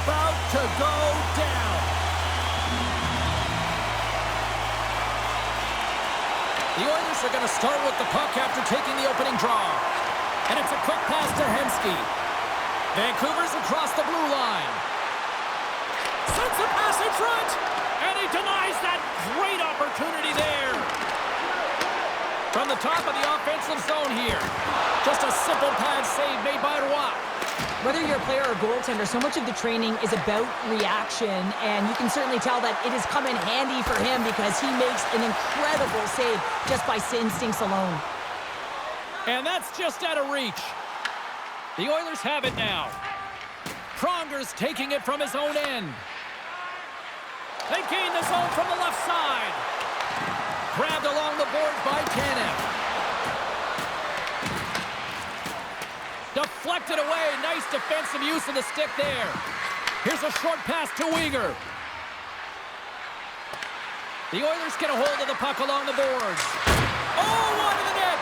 about to go down. The Oilers are going to start with the puck after taking the opening draw. And it's a quick pass to Hemsky. Vancouver's across the blue line. Sends a pass in front. And he denies that great opportunity there. From the top of the offensive zone here. Just a simple pad save made by Roy. Whether you're a player or goaltender, so much of the training is about reaction, and you can certainly tell that it has come in handy for him because he makes an incredible save just by instincts alone. And that's just out of reach. The Oilers have it now. Pronger's taking it from his own end. They gain the zone from the left side. Grabbed along the boards by Tanev. Deflected away. Nice defensive use of the stick there. Here's a short pass to Weegar. The Oilers get a hold of the puck along the boards. Oh, one to the net.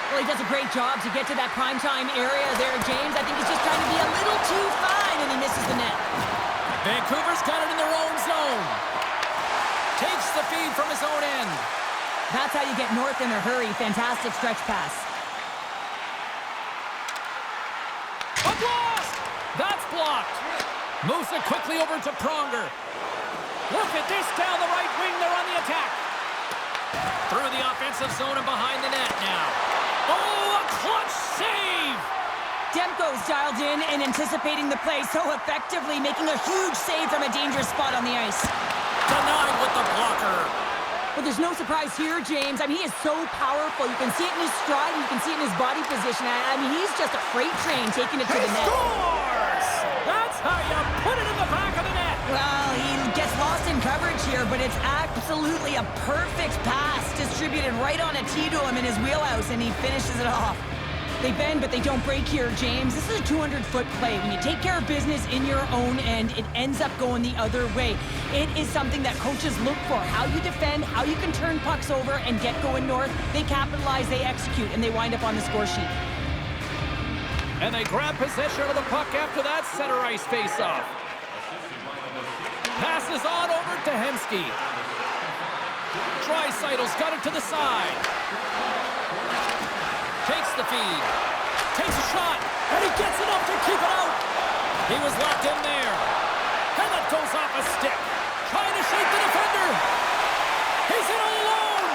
Well, he does a great job to get to that primetime area there, James. I think he's just trying to be a little too fine, and he misses the net. Vancouver's got it in their own zone. Takes the feed from his own end. That's how you get north in a hurry. Fantastic stretch pass. A blast! That's blocked. Moves it quickly over to Pronger. Look at this down the right wing. They're on the attack. Through the offensive zone and behind the net now. Oh, a clutch save! Demko's dialed in and anticipating the play so effectively, making a huge save from a dangerous spot on the ice. Denied with the blocker. But there's no surprise here, James. I mean, he is so powerful. You can see it in his stride, and you can see it in his body position. I mean, he's just a freight train taking it to the net. Scores! That's how you put it in the back of the net. Well, he gets lost in coverage here, but it's absolutely a perfect pass distributed right on a tee to him in his wheelhouse, and he finishes it off. They bend, but they don't break here, James. This is a 200-foot play. When you take care of business in your own end, it ends up going the other way. It is something that coaches look for. How you defend, how you can turn pucks over and get going north. They capitalize, they execute, and they wind up on the score sheet. And they grab possession of the puck after that center ice face-off. Passes on over to Hemsky. Draisaitl's got it to the side. Takes the feed. Takes a shot. And he gets enough to keep it out. He was locked in there. And that goes off a stick. Trying to shake the defender. He's in all alone.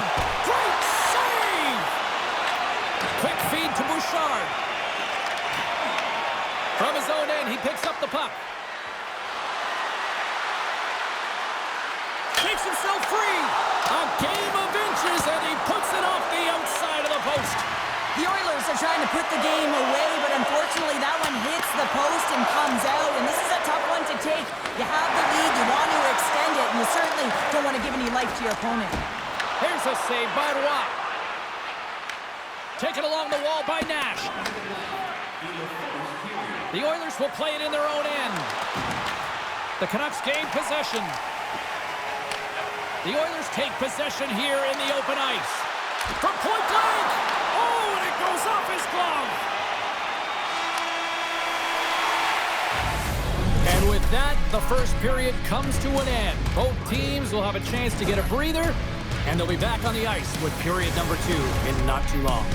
Great save. Quick feed to Bouchard. From his own end, he picks up the puck. Takes himself free. A game of inches, and he puts it off the outside of the post. The Oilers are trying to put the game away, but unfortunately that one hits the post and comes out, and this is a tough one to take. You have the lead, you want to extend it, and you certainly don't want to give any life to your opponent. Here's a save by Roy. Taken along the wall by Nash. The Oilers will play it in their own end. The Canucks gain possession. The Oilers take possession here in the open ice. From point blank! Oh, and it goes off his glove! And with that, the first period comes to an end. Both teams will have a chance to get a breather, and they'll be back on the ice with period number 2 in not too long.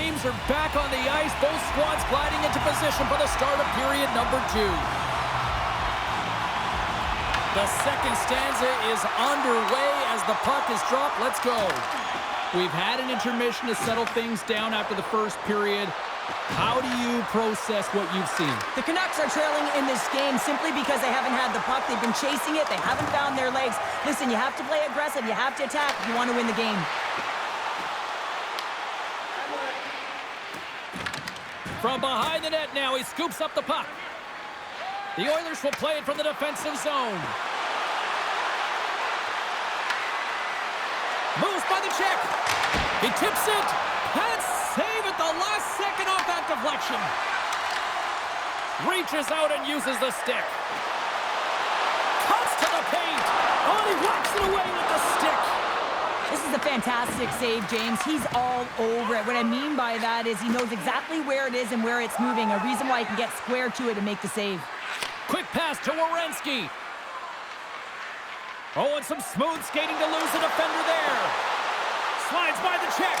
teams are back on the ice. Both squads gliding into position for the start of period number 2. The second stanza is underway as the puck is dropped. Let's go. We've had an intermission to settle things down after the first period. How do you process what you've seen? The Canucks are trailing in this game simply because they haven't had the puck. They've been chasing it. They haven't found their legs. Listen, you have to play aggressive. You have to attack if you want to win the game. From behind the net now, he scoops up the puck. The Oilers will play it from the defensive zone. Moves by the check. He tips it. And save at the last second off that deflection. Reaches out and uses the stick. Cuts to the paint. Oh, he whacks it away with the stick. This is a fantastic save, James. He's all over it. What I mean by that is he knows exactly where it is and where it's moving. A reason why he can get square to it and make the save. Quick pass to Werenski. Oh, and some smooth skating to lose the defender there. Slides by the check.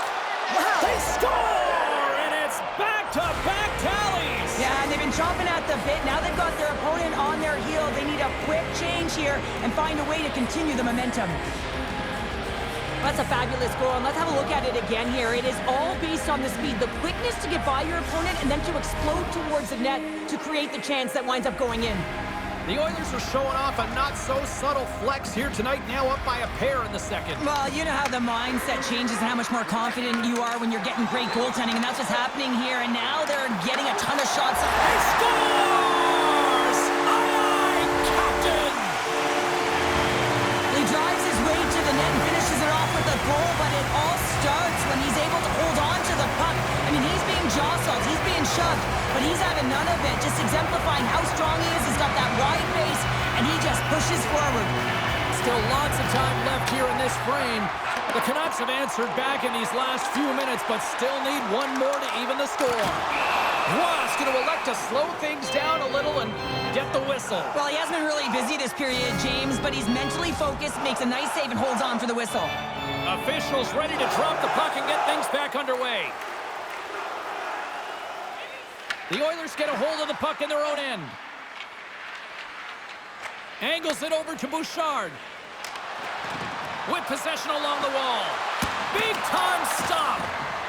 Wow. They score! And it's back-to-back tallies. Yeah, and they've been chomping at the bit. Now they've got their opponent on their heel. They need a quick change here and find a way to continue the momentum. That's a fabulous goal, and let's have a look at it again here. It is all based on the speed, the quickness to get by your opponent, and then to explode towards the net to create the chance that winds up going in. The Oilers are showing off a not-so-subtle flex here tonight, now up by a pair in the second. Well, you know how the mindset changes and how much more confident you are when you're getting great goaltending, and that's what's happening here, and now they're getting a ton of shots. He scores! Aye, Captain! He drives his way to the net and finishes it off with a goal, but it all starts when he's able to hold on to the puck. I mean, he's being jostled, he's being shoved, but he's having none of it, just exemplifying how strong he is. He's got that wide base, and he just pushes forward. Still lots of time left here in this frame. The Canucks have answered back in these last few minutes, but still need one more to even the score. Ross going to elect to slow things down a little and get the whistle. Well, he hasn't been really busy this period, James, but he's mentally focused, makes a nice save, and holds on for the whistle. Officials ready to drop the puck and get things back underway. The Oilers get a hold of the puck in their own end. Angles it over to Bouchard. With possession along the wall. Big time stop.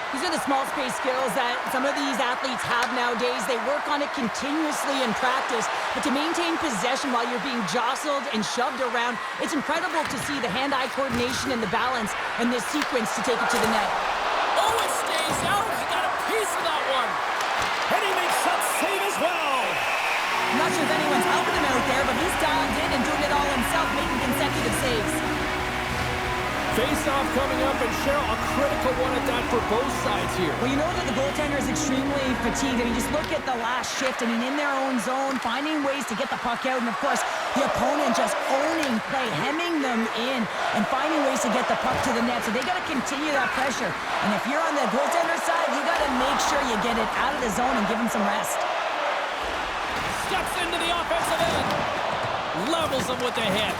These are the small space skills that some of these athletes have nowadays. They work on it continuously in practice, but to maintain possession while you're being jostled and shoved around, it's incredible to see the hand-eye coordination and the balance in this sequence to take it to the net. Oh, it stays out. He got a piece of that one. And he makes that save as well. I'm not sure if anyone's helping him out there, but he's dialed in and doing it all himself, making consecutive saves. Face-off coming up, and Cheryl, a critical one at that for both sides here. Well, you know that the goaltender is extremely fatigued. I mean, just look at the last shift. I mean, in their own zone, finding ways to get the puck out, and of course, the opponent just owning play, hemming them in, and finding ways to get the puck to the net. So they got to continue that pressure. And if you're on the goaltender side, you got to make sure you get it out of the zone and give him some rest. Steps into the offensive end. Levels him with the hit.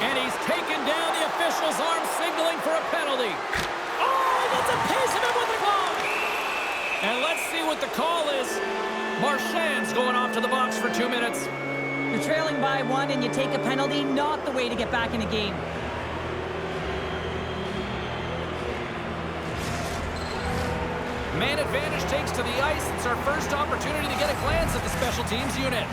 And he's taken down. The official's arm signaling for a penalty. Oh, he gets a piece of it with the glove. And let's see what the call is. Marchand's going off to the box for 2 minutes. You're trailing by 1 and you take a penalty, not the way to get back in a game. Man advantage takes to the ice. It's our first opportunity to get a glance at the special teams unit.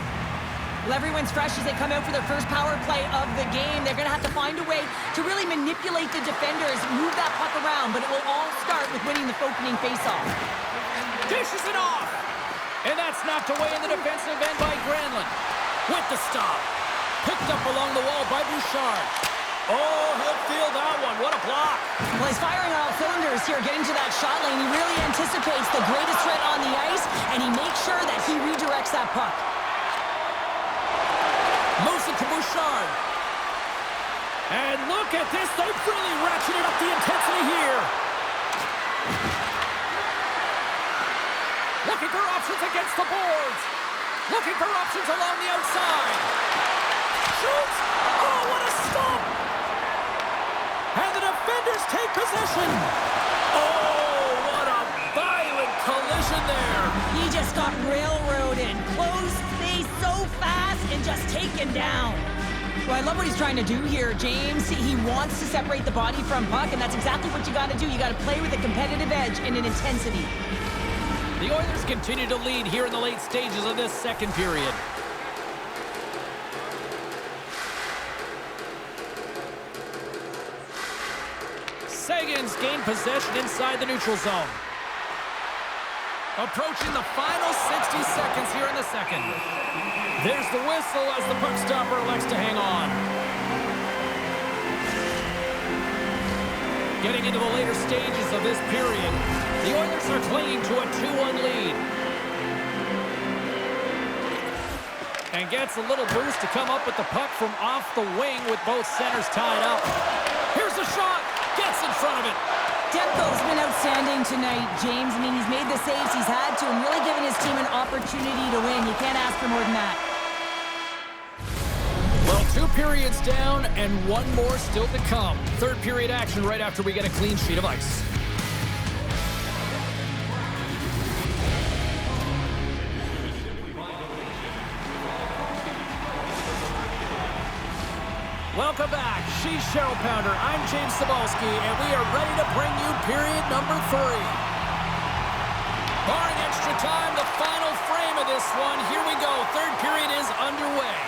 Well, everyone's fresh as they come out for their first power play of the game. They're going to have to find a way to really manipulate the defenders, move that puck around, but it will all start with winning the opening faceoff. Dishes it off. And that's knocked away in the defensive end by Granlund. With the stop. Picked up along the wall by Bouchard. Oh, he'll feel that one. What a block. Well, he's firing all cylinders here, getting to that shot lane. He really anticipates the greatest threat on the ice, and he makes sure that he redirects that puck. Moves it to Bouchard. And look at this. They've really ratcheted up the intensity here. Looking for options against the boards. Looking for options along the outside. Shoots. Oh, what a stop. And the defenders take possession. Oh, what a violent just got railroaded. Close space so fast and just taken down. Well, I love what he's trying to do here, James. He wants to separate the body from puck, and that's exactly what you got to do. You got to play with a competitive edge and an intensity. The Oilers continue to lead here in the late stages of this second period. Sagan's gained possession inside the neutral zone. Approaching the final 60 seconds here in the second. There's the whistle as the puck stopper elects to hang on. Getting into the later stages of this period, the Oilers are clinging to a 2-1 lead. And gets a little boost to come up with the puck from off the wing with both centers tied up. Here's the shot. Gets in front of it. Demko's been outstanding tonight, James. I mean, he's made the saves he's had to and really given his team an opportunity to win. You can't ask for more than that. Well, 2 periods down and 1 more still to come. Third period action right after we get a clean sheet of ice. Welcome back. She's Cheryl Pounder. I'm James Cebulski, and we are ready to bring you period number 3. Barring extra time, the final frame of this one. Here we go. Third period is underway.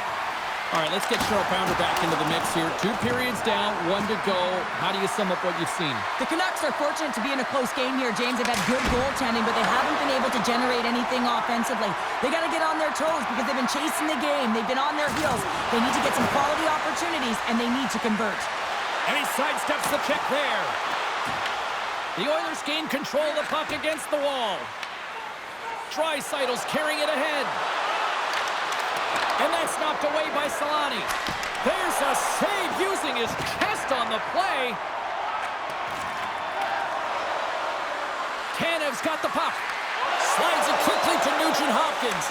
All right, let's get Cheryl Pounder back into the mix here. 2 periods down, 1 to go. How do you sum up what you've seen? The Canucks are fortunate to be in a close game here, James. They've had good goaltending, but they haven't been able to generate anything offensively. They got to get on their toes because they've been chasing the game. They've been on their heels. They need to get some quality opportunities, and they need to convert. And he sidesteps the check there. The Oilers gain control of the puck against the wall. Draisaitl's carrying it ahead. And that's knocked away by Solani. There's a save using his chest on the play. Tanev's got the puck. Slides it quickly to Nugent-Hopkins.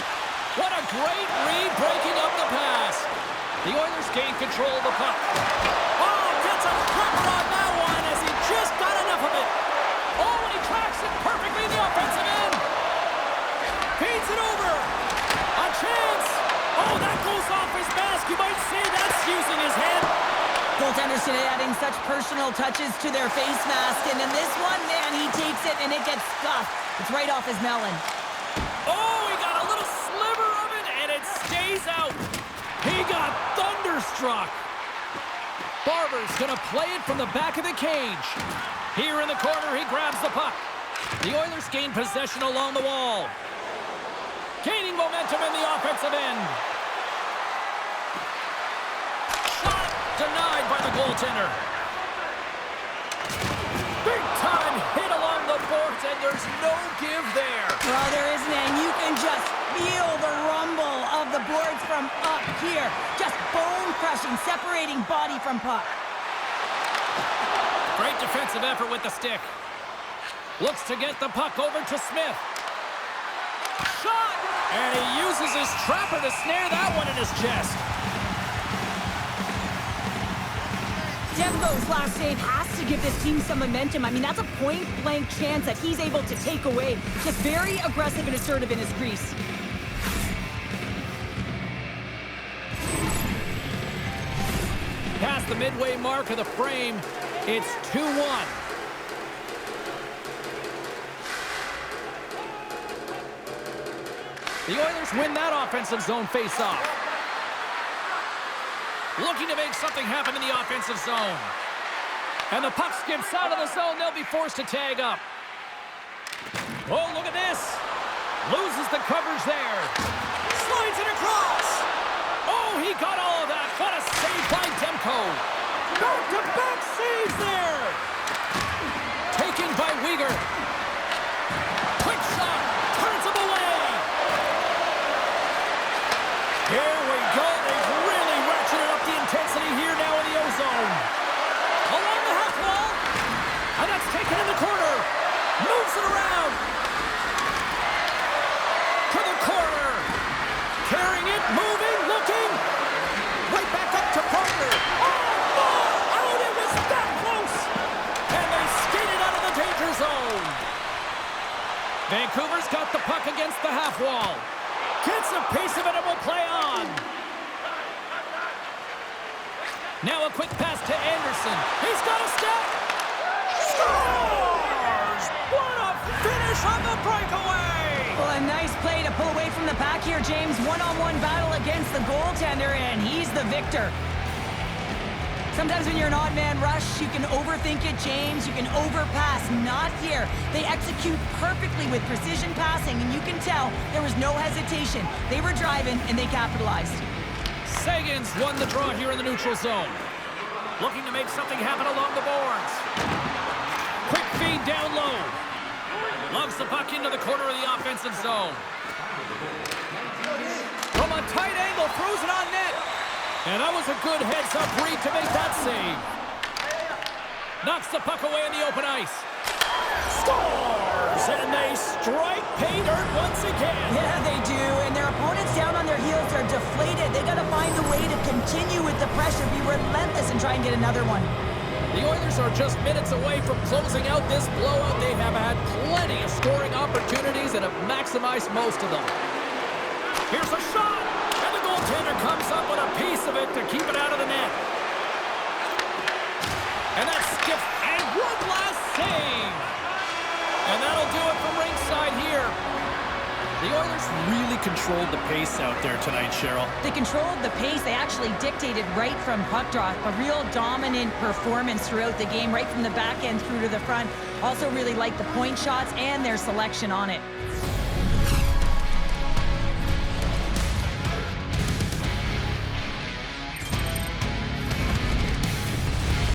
What a great read breaking up the pass. The Oilers gain control of the puck. Oh, gets a cracker on that one as he just got enough of it. Oh, and he tracks it perfectly in the offensive end. Feeds it over. A chance. Oh, that goes off his mask. You might say that's using his head. Goaltenders today adding such personal touches to their face mask. And in this one, man, he takes it and it gets scuffed. It's right off his melon. Oh, he got a little sliver of it and it stays out. He got thunderstruck. Barber's going to play it from the back of the cage. Here in the corner, he grabs the puck. The Oilers gain possession along the wall. Gaining momentum in the offensive end. Shot denied by the goaltender. Big time hit along the boards, and there's no give there. Well, there isn't, and you can just feel the rumble of the boards from up here. Just bone-crushing, separating body from puck. Great defensive effort with the stick. Looks to get the puck over to Smith. Shot! And he uses his trapper to snare that one in his chest. Demko's last save has to give this team some momentum. I mean, that's a point-blank chance that he's able to take away. Just very aggressive and assertive in his crease. Past the midway mark of the frame, it's 2-1. The Oilers win that offensive zone face-off. Looking to make something happen in the offensive zone. And the puck skips out of the zone. They'll be forced to tag up. Oh, look at this. Loses the coverage there. Slides it across. Oh, he got all of that. What a save by Demko. Back-to-back saves there. Taken by Weegar. Quick shot. Turns him away. Here we go. They've really ratcheted up the intensity here now in the O-zone. Along the half wall. And that's taken in the corner. Moves it around. To the corner. Carrying it, moving, looking. Right back up to Parker. Oh, out! It was that close. And they skated out of the danger zone. Vancouver's got the puck against the half wall. Gets a piece of it and will play on. Now a quick pass to Anderson. He's got a step. Scores! What a finish on the breakaway! Well, a nice play to pull away from the pack here, James. One-on-one battle against the goaltender, and he's the victor. Sometimes when you're an odd man rush, you can overthink it, James. You can overpass. Not here. They execute perfectly with precision passing, and you can tell there was no hesitation. They were driving, and they capitalized. Sagan's won the draw here in the neutral zone. Looking to make something happen along the boards. Quick feed down low. Loves the puck into the corner of the offensive zone. From a tight angle, throws it on net. And that was a good heads-up read to make that save. Knocks the puck away in the open ice. Scores! And they strike pay dirt once again. Yeah, they do. And their opponents down on their heels are deflated. They got to find a way to continue with the pressure, be relentless, and try and get another one. The Oilers are just minutes away from closing out this blowout. They have had plenty of scoring opportunities and have maximized most of them. Here's a shot! And the goaltender comes up with a piece of it to keep it out of the net. And that's stiff. And one last save! And that'll do it from ringside here. The Oilers really controlled the pace out there tonight, Cheryl. They controlled the pace. They actually dictated right from puck drop. A real dominant performance throughout the game, right from the back end through to the front. Also really liked the point shots and their selection on it.